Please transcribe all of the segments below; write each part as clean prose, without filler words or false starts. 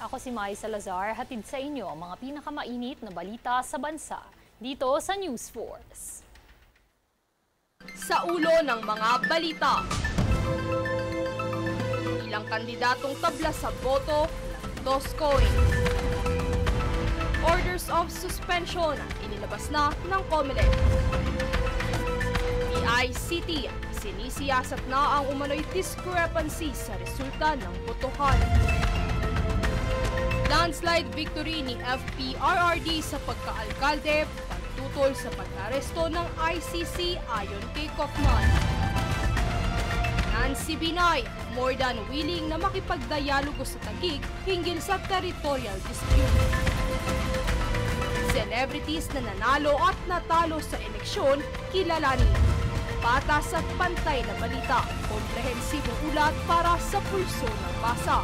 Ako si Mai Salazar, hatid sa inyo ang mga pinakamainit na balita sa bansa dito sa News Force. Sa ulo ng mga balita, ilang kandidatong tabla sa boto ng Toscoin. Orders of suspension inilabas na ng COMELEC. PICT, sinisiyasat na ang umano'y discrepancy sa resulta ng botohan. Landslide victory ni FPRRD sa pagkaalkalde, pagtutol sa pag-aresto ng ICC ayon kay Kaufman. Nancy Binay, more than willing na makipagdialogo sa Taguig hinggil sa territorial dispute. Celebrities na nanalo at natalo sa eleksyon, kilalanin. Patas at pantay na balita, komprehensibong ulat para sa pulso ng masa.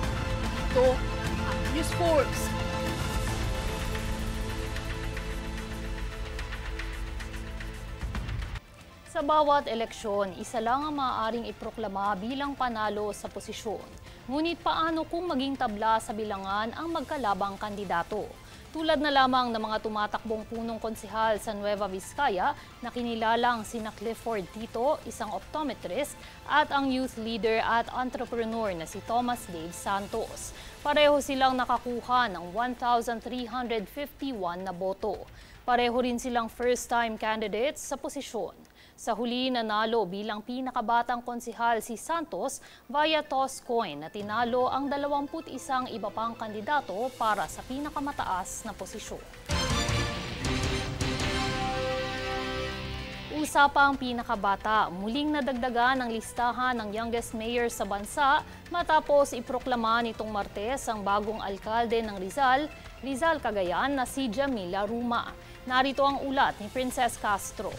Ito ang News Force. Sa bawat eleksyon, isa lang ang maaaring iproklama bilang panalo sa posisyon. Ngunit paano kung maging tabla sa bilangan ang magkalabang kandidato? Tulad na lamang ng mga tumatakbong punong konsehal sa Nueva Vizcaya na kinilalang sina Clifford Tito, isang optometrist, at ang youth leader at entrepreneur na si Thomas Dave Santos. Pareho silang nakakuha ng 1,351 na boto. Pareho rin silang first-time candidates sa posisyon. Sa huli, nanalo bilang pinakabatang konsehal si Santos via toss coin na tinalo ang 21 iba pang kandidato para sa pinakamataas na posisyon. Usapang pinakabata, muling nadagdagan ang listahan ng youngest mayor sa bansa matapos iproklama nitong Martes ang bagong alkalde ng Rizal Cagayan na si Jamila Ruma. Narito ang ulat ni Princess Castro.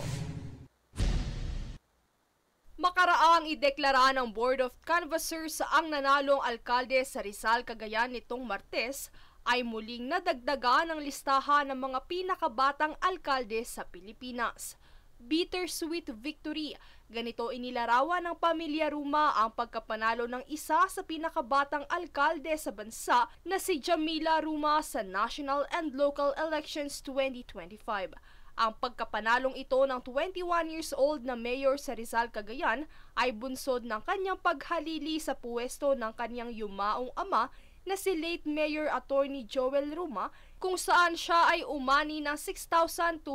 Makaraang ideklara ng Board of Canvassers ang nanalong alkalde sa Rizal Cagayan nitong Martes ay muling nadagdagan ang listahan ng mga pinakabatang alkalde sa Pilipinas. Bittersweet victory, ganito inilarawan ng pamilya Ruma ang pagkapanalo ng isa sa pinakabatang alkalde sa bansa na si Jamila Ruma sa National and Local Elections 2025. Ang pagkapanalong ito ng 21 years old na mayor sa Rizal Cagayan ay bunsod ng kanyang paghalili sa puwesto ng kanyang yumaong ama na si late Mayor Attorney Joel Ruma, kung saan siya ay umani ng 6,298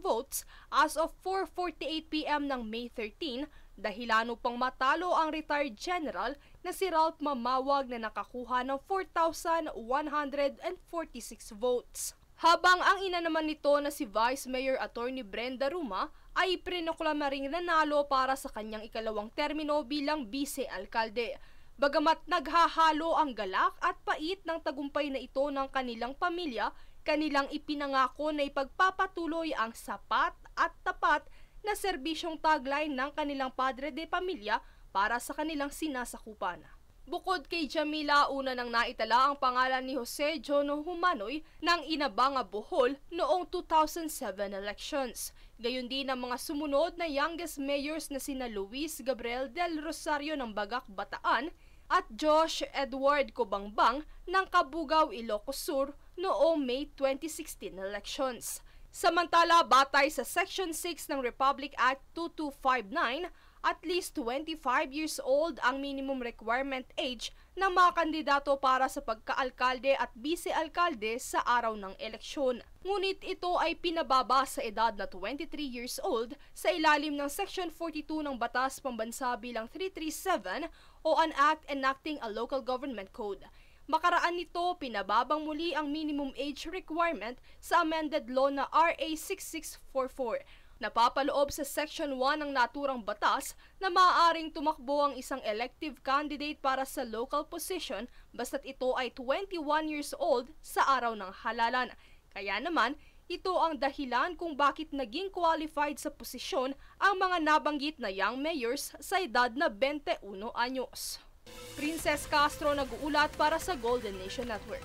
votes as of 4:48 PM ng May 13, dahilan upang matalo ang retired general na si Ralph Mamawag na nakakuha ng 4,146 votes. Habang ang ina naman nito na si Vice Mayor Attorney Brenda Ruma ay prinoklama ring nanalo para sa kanyang ikalawang termino bilang vice-alkalde. Bagamat naghahalo ang galak at pait ng tagumpay na ito ng kanilang pamilya, kanilang ipinangako na ipagpapatuloy ang sapat at tapat na serbisyong tagline ng kanilang padre de pamilya para sa kanilang sinasakupan. Bukod kay Jamila, una nang naitala ang pangalan ni Jose Jono Humanoy ng Inabanga, Bohol noong 2007 elections. Gayon din ang mga sumunod na youngest mayors na sina Luis Gabriel del Rosario ng Bagak, Bataan at Josh Edward Cobangbang ng Cabugao, Ilocos Sur noong May 2016 elections. Samantala, batay sa Section 6 ng Republic Act 2259, at least 25 years old ang minimum requirement age ng mga kandidato para sa pagkaalkalde at vice-alkalde sa araw ng eleksyon. Ngunit ito ay pinababa sa edad na 23 years old sa ilalim ng Section 42 ng Batas Pambansa bilang 337 o an act enacting a local government code. Makaraan nito, pinababang muli ang minimum age requirement sa amended law na RA 6644. Napapaloob sa Section 1 ng naturang batas na maaaring tumakbo ang isang elective candidate para sa local position basta't ito ay 21 years old sa araw ng halalan. Kaya naman, ito ang dahilan kung bakit naging qualified sa posisyon ang mga nabanggit na young mayors sa edad na 21 anyos. Princess Castro nag-uulat para sa Golden Nation Network.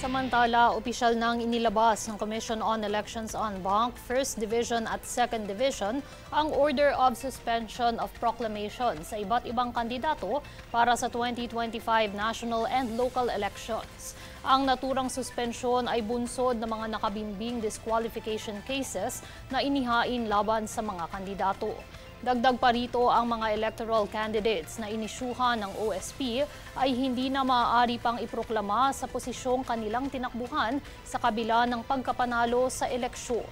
Samantala, opisyal nang inilabas ng Commission on Elections en Banc, 1st Division at 2nd Division ang Order of Suspension of Proclamation sa iba't ibang kandidato para sa 2025 national and local elections. Ang naturang suspensyon ay bunsod ng mga nakabimbing disqualification cases na inihain laban sa mga kandidato. Dagdag pa rito, ang mga electoral candidates na inisyuhan ng OSP ay hindi na maaari pang iproklama sa posisyong kanilang tinakbuhan sa kabila ng pagkapanalo sa eleksyon.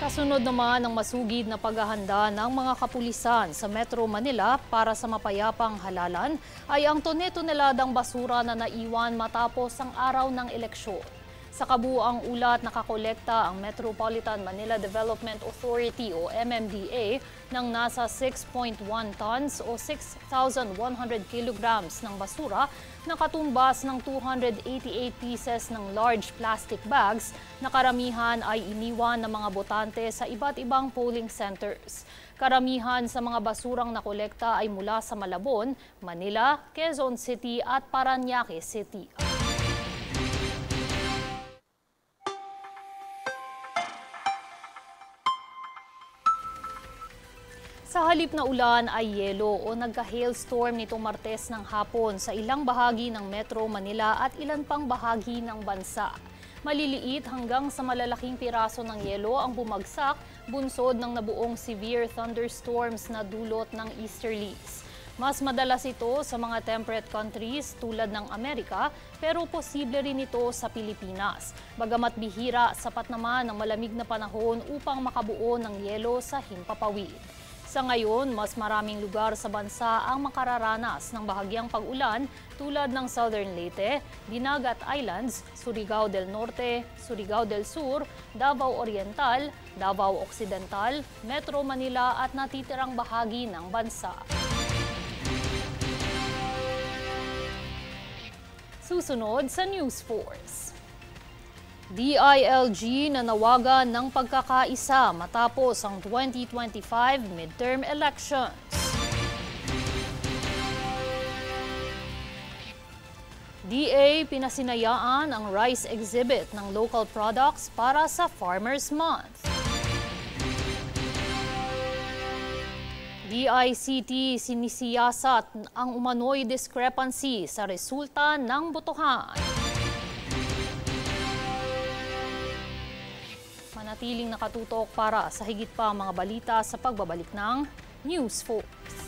Kasunod naman ang masugid na paghahanda ng mga kapulisan sa Metro Manila para sa mapayapang halalan ay ang tone-toneladang basura na naiwan matapos ang araw ng eleksyon. Sa kabuuang ulat, nakakolekta ang Metropolitan Manila Development Authority o MMDA ng nasa 6.1 tons o 6,100 kilograms ng basura na katumbas ng 288 pieces ng large plastic bags na karamihan ay iniwan ng mga botante sa iba't ibang polling centers. Karamihan sa mga basurang nakolekta ay mula sa Malabon, Manila, Quezon City at Parañaque City. Sa halip na ulan ay yelo o nagka-hailstorm nitong Martes ng hapon sa ilang bahagi ng Metro Manila at ilan pang bahagi ng bansa. Maliliit hanggang sa malalaking piraso ng yelo ang bumagsak, bunsod ng nabuong severe thunderstorms na dulot ng easterlies. Mas madalas ito sa mga temperate countries tulad ng Amerika, pero posible rin ito sa Pilipinas. Bagamat bihira, sapat naman ang malamig na panahon upang makabuo ng yelo sa himpapawid. Sa ngayon, mas maraming lugar sa bansa ang makararanas ng bahagyang pag-ulan tulad ng Southern Leyte, Dinagat Islands, Surigao del Norte, Surigao del Sur, Davao Oriental, Davao Occidental, Metro Manila at natitirang bahagi ng bansa. Susunod sa News Force. DILG nanawagan ng pagkakaisa matapos ang 2025 midterm elections. DA pinasinayaan ang rice exhibit ng local products para sa Farmers Month. DICT sinisiyasat ang umano'y discrepancy sa resulta ng botohan. Manatiling nakatutok para sa higit pa mga balita sa pagbabalik ng News Force.